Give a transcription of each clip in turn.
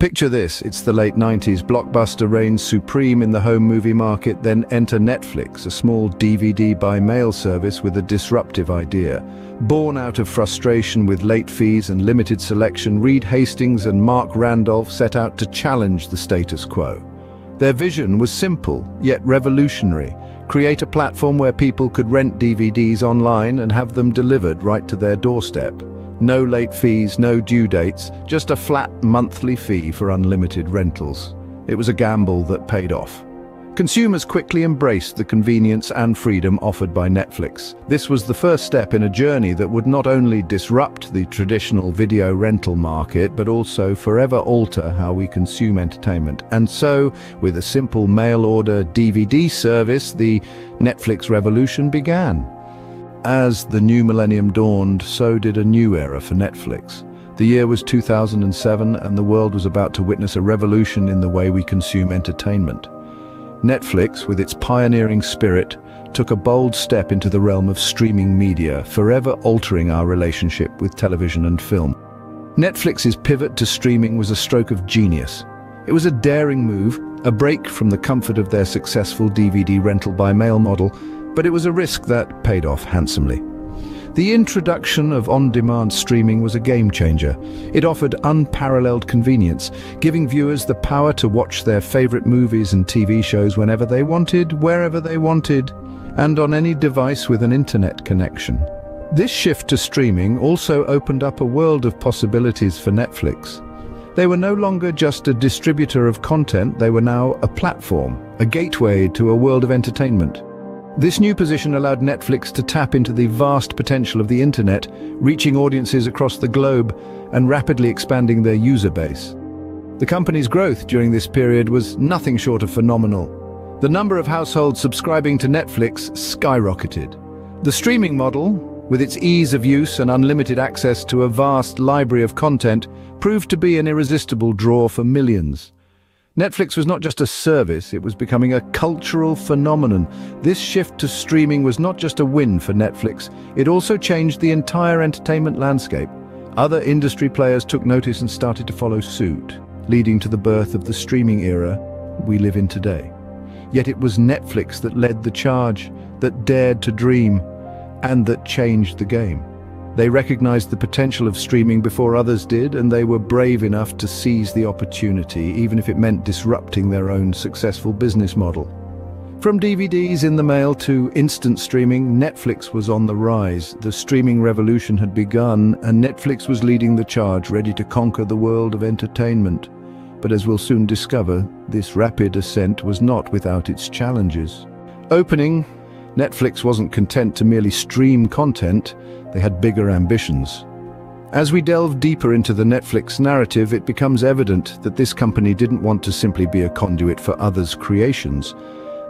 Picture this, it's the late 90s. Blockbuster reigns supreme in the home movie market, then enter Netflix, a small DVD by mail service with a disruptive idea. Born out of frustration with late fees and limited selection, Reed Hastings and Mark Randolph set out to challenge the status quo. Their vision was simple, yet revolutionary. Create a platform where people could rent DVDs online and have them delivered right to their doorstep. No late fees, no due dates, just a flat monthly fee for unlimited rentals. It was a gamble that paid off. Consumers quickly embraced the convenience and freedom offered by Netflix. This was the first step in a journey that would not only disrupt the traditional video rental market, but also forever alter how we consume entertainment. And so, with a simple mail-order DVD service, the Netflix revolution began. As the new millennium dawned, so did a new era for Netflix. The year was 2007, and the world was about to witness a revolution in the way we consume entertainment. Netflix, with its pioneering spirit, took a bold step into the realm of streaming media, forever altering our relationship with television and film. Netflix's pivot to streaming was a stroke of genius. It was a daring move, a break from the comfort of their successful DVD rental by mail model, but it was a risk that paid off handsomely. The introduction of on-demand streaming was a game-changer. It offered unparalleled convenience, giving viewers the power to watch their favorite movies and TV shows whenever they wanted, wherever they wanted, and on any device with an internet connection. This shift to streaming also opened up a world of possibilities for Netflix. They were no longer just a distributor of content, they were now a platform, a gateway to a world of entertainment. This new position allowed Netflix to tap into the vast potential of the internet, reaching audiences across the globe and rapidly expanding their user base. The company's growth during this period was nothing short of phenomenal. The number of households subscribing to Netflix skyrocketed. The streaming model, with its ease of use and unlimited access to a vast library of content, proved to be an irresistible draw for millions. Netflix was not just a service, it was becoming a cultural phenomenon. This shift to streaming was not just a win for Netflix, it also changed the entire entertainment landscape. Other industry players took notice and started to follow suit, leading to the birth of the streaming era we live in today. Yet it was Netflix that led the charge, that dared to dream, and that changed the game. They recognized the potential of streaming before others did, and they were brave enough to seize the opportunity, even if it meant disrupting their own successful business model. From DVDs in the mail to instant streaming, Netflix was on the rise. The streaming revolution had begun, and Netflix was leading the charge, ready to conquer the world of entertainment. But as we'll soon discover, this rapid ascent was not without its challenges. Opening, Netflix wasn't content to merely stream content, they had bigger ambitions. As we delve deeper into the Netflix narrative, it becomes evident that this company didn't want to simply be a conduit for others' creations.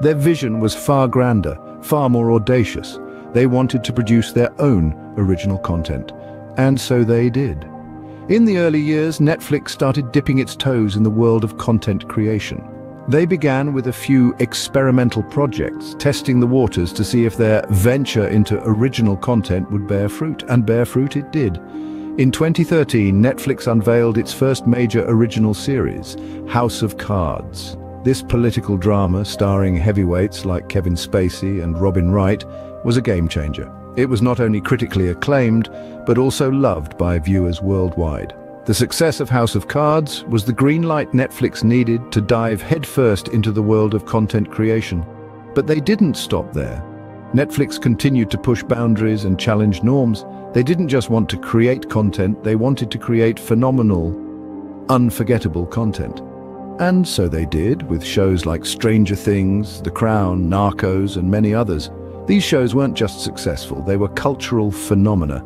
Their vision was far grander, far more audacious. They wanted to produce their own original content, and so they did. In the early years, Netflix started dipping its toes in the world of content creation. They began with a few experimental projects, testing the waters to see if their venture into original content would bear fruit, and bear fruit it did. In 2013, Netflix unveiled its first major original series, House of Cards. This political drama, starring heavyweights like Kevin Spacey and Robin Wright, was a game-changer. It was not only critically acclaimed, but also loved by viewers worldwide. The success of House of Cards was the green light Netflix needed to dive headfirst into the world of content creation. But they didn't stop there. Netflix continued to push boundaries and challenge norms. They didn't just want to create content, they wanted to create phenomenal, unforgettable content. And so they did, with shows like Stranger Things, The Crown, Narcos, and many others. These shows weren't just successful, they were cultural phenomena,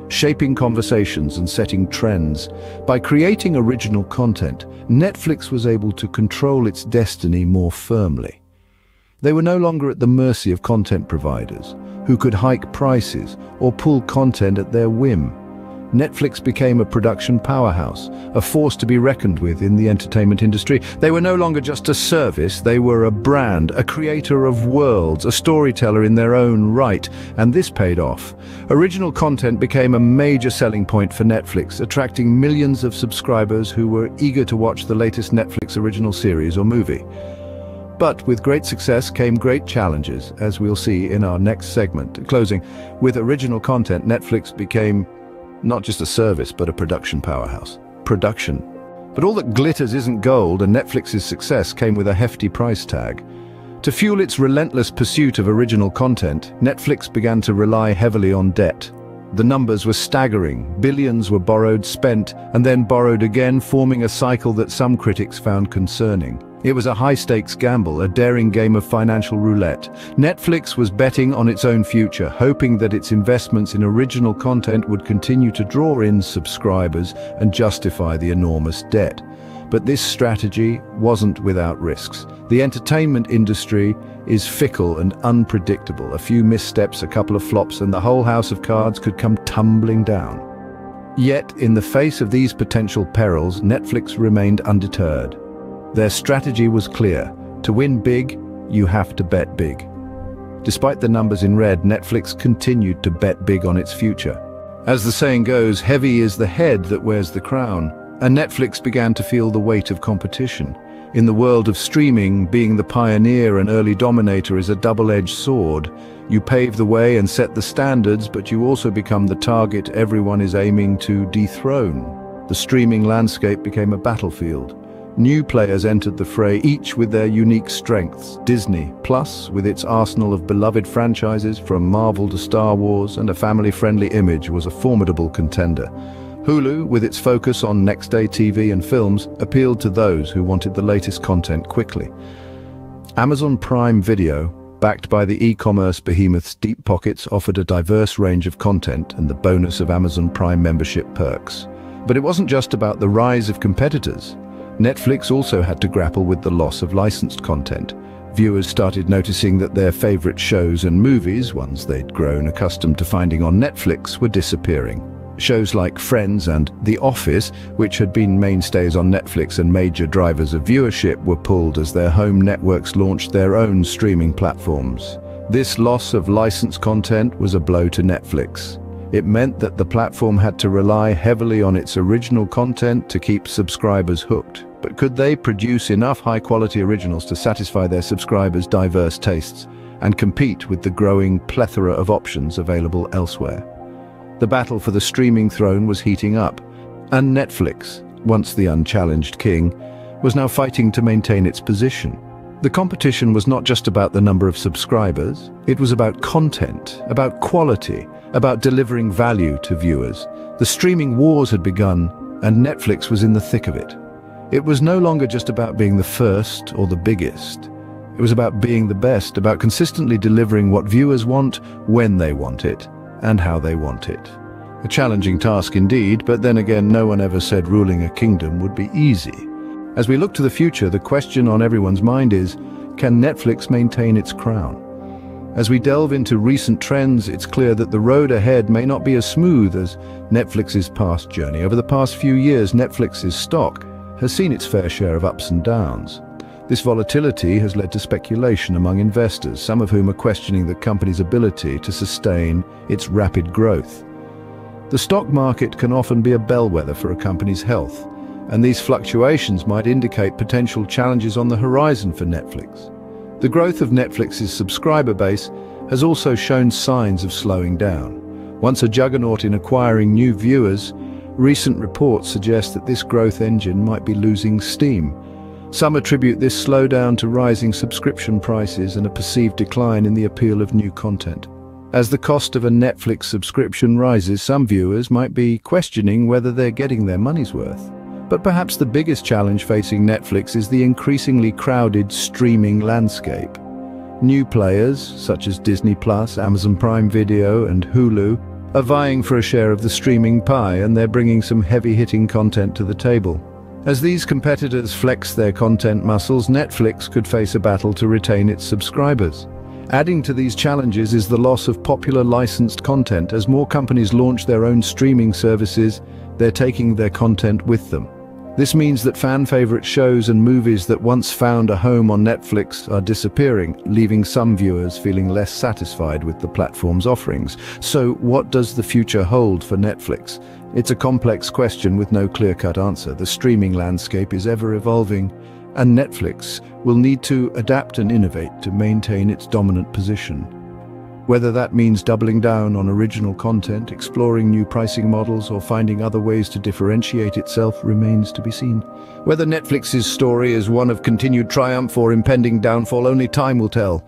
shaping conversations and setting trends. By creating original content, Netflix was able to control its destiny more firmly. They were no longer at the mercy of content providers, who could hike prices or pull content at their whim. Netflix became a production powerhouse, a force to be reckoned with in the entertainment industry. They were no longer just a service, they were a brand, a creator of worlds, a storyteller in their own right, and this paid off. Original content became a major selling point for Netflix, attracting millions of subscribers who were eager to watch the latest Netflix original series or movie. But with great success came great challenges, as we'll see in our next segment. Closing, with original content, Netflix became not just a service, but a production powerhouse. Production. But all that glitters isn't gold, and Netflix's success came with a hefty price tag. To fuel its relentless pursuit of original content, Netflix began to rely heavily on debt. The numbers were staggering. Billions were borrowed, spent, and then borrowed again, forming a cycle that some critics found concerning. It was a high-stakes gamble, a daring game of financial roulette. Netflix was betting on its own future, hoping that its investments in original content would continue to draw in subscribers and justify the enormous debt. But this strategy wasn't without risks. The entertainment industry is fickle and unpredictable. A few missteps, a couple of flops, and the whole house of cards could come tumbling down. Yet, in the face of these potential perils, Netflix remained undeterred. Their strategy was clear. To win big, you have to bet big. Despite the numbers in red, Netflix continued to bet big on its future. As the saying goes, heavy is the head that wears the crown, and Netflix began to feel the weight of competition. In the world of streaming, being the pioneer and early dominator is a double-edged sword. You pave the way and set the standards, but you also become the target everyone is aiming to dethrone. The streaming landscape became a battlefield. New players entered the fray, each with their unique strengths. Disney Plus, with its arsenal of beloved franchises from Marvel to Star Wars and a family-friendly image, was a formidable contender. Hulu, with its focus on next-day TV and films, appealed to those who wanted the latest content quickly. Amazon Prime Video, backed by the e-commerce behemoth's deep pockets, offered a diverse range of content and the bonus of Amazon Prime membership perks. But it wasn't just about the rise of competitors. Netflix also had to grapple with the loss of licensed content. Viewers started noticing that their favorite shows and movies, ones they'd grown accustomed to finding on Netflix, were disappearing. Shows like Friends and The Office, which had been mainstays on Netflix and major drivers of viewership, were pulled as their home networks launched their own streaming platforms. This loss of licensed content was a blow to Netflix. It meant that the platform had to rely heavily on its original content to keep subscribers hooked. But could they produce enough high-quality originals to satisfy their subscribers' diverse tastes and compete with the growing plethora of options available elsewhere? The battle for the streaming throne was heating up, and Netflix, once the unchallenged king, was now fighting to maintain its position. The competition was not just about the number of subscribers, it was about content, about quality, about delivering value to viewers. The streaming wars had begun, and Netflix was in the thick of it. It was no longer just about being the first or the biggest. It was about being the best, about consistently delivering what viewers want, when they want it, and how they want it. A challenging task indeed, but then again, no one ever said ruling a kingdom would be easy. As we look to the future, the question on everyone's mind is, can Netflix maintain its crown? As we delve into recent trends, it's clear that the road ahead may not be as smooth as Netflix's past journey. Over the past few years, Netflix's stock has seen its fair share of ups and downs. This volatility has led to speculation among investors, some of whom are questioning the company's ability to sustain its rapid growth. The stock market can often be a bellwether for a company's health, and these fluctuations might indicate potential challenges on the horizon for Netflix. The growth of Netflix's subscriber base has also shown signs of slowing down. Once a juggernaut in acquiring new viewers, recent reports suggest that this growth engine might be losing steam. Some attribute this slowdown to rising subscription prices and a perceived decline in the appeal of new content. As the cost of a Netflix subscription rises, some viewers might be questioning whether they're getting their money's worth. But perhaps the biggest challenge facing Netflix is the increasingly crowded streaming landscape. New players, such as Disney Plus, Amazon Prime Video, and Hulu, are vying for a share of the streaming pie, and they're bringing some heavy-hitting content to the table. As these competitors flex their content muscles, Netflix could face a battle to retain its subscribers. Adding to these challenges is the loss of popular licensed content. As more companies launch their own streaming services, they're taking their content with them. This means that fan-favorite shows and movies that once found a home on Netflix are disappearing, leaving some viewers feeling less satisfied with the platform's offerings. So, what does the future hold for Netflix? It's a complex question with no clear-cut answer. The streaming landscape is ever evolving, and Netflix will need to adapt and innovate to maintain its dominant position. Whether that means doubling down on original content, exploring new pricing models, or finding other ways to differentiate itself remains to be seen. Whether Netflix's story is one of continued triumph or impending downfall, only time will tell.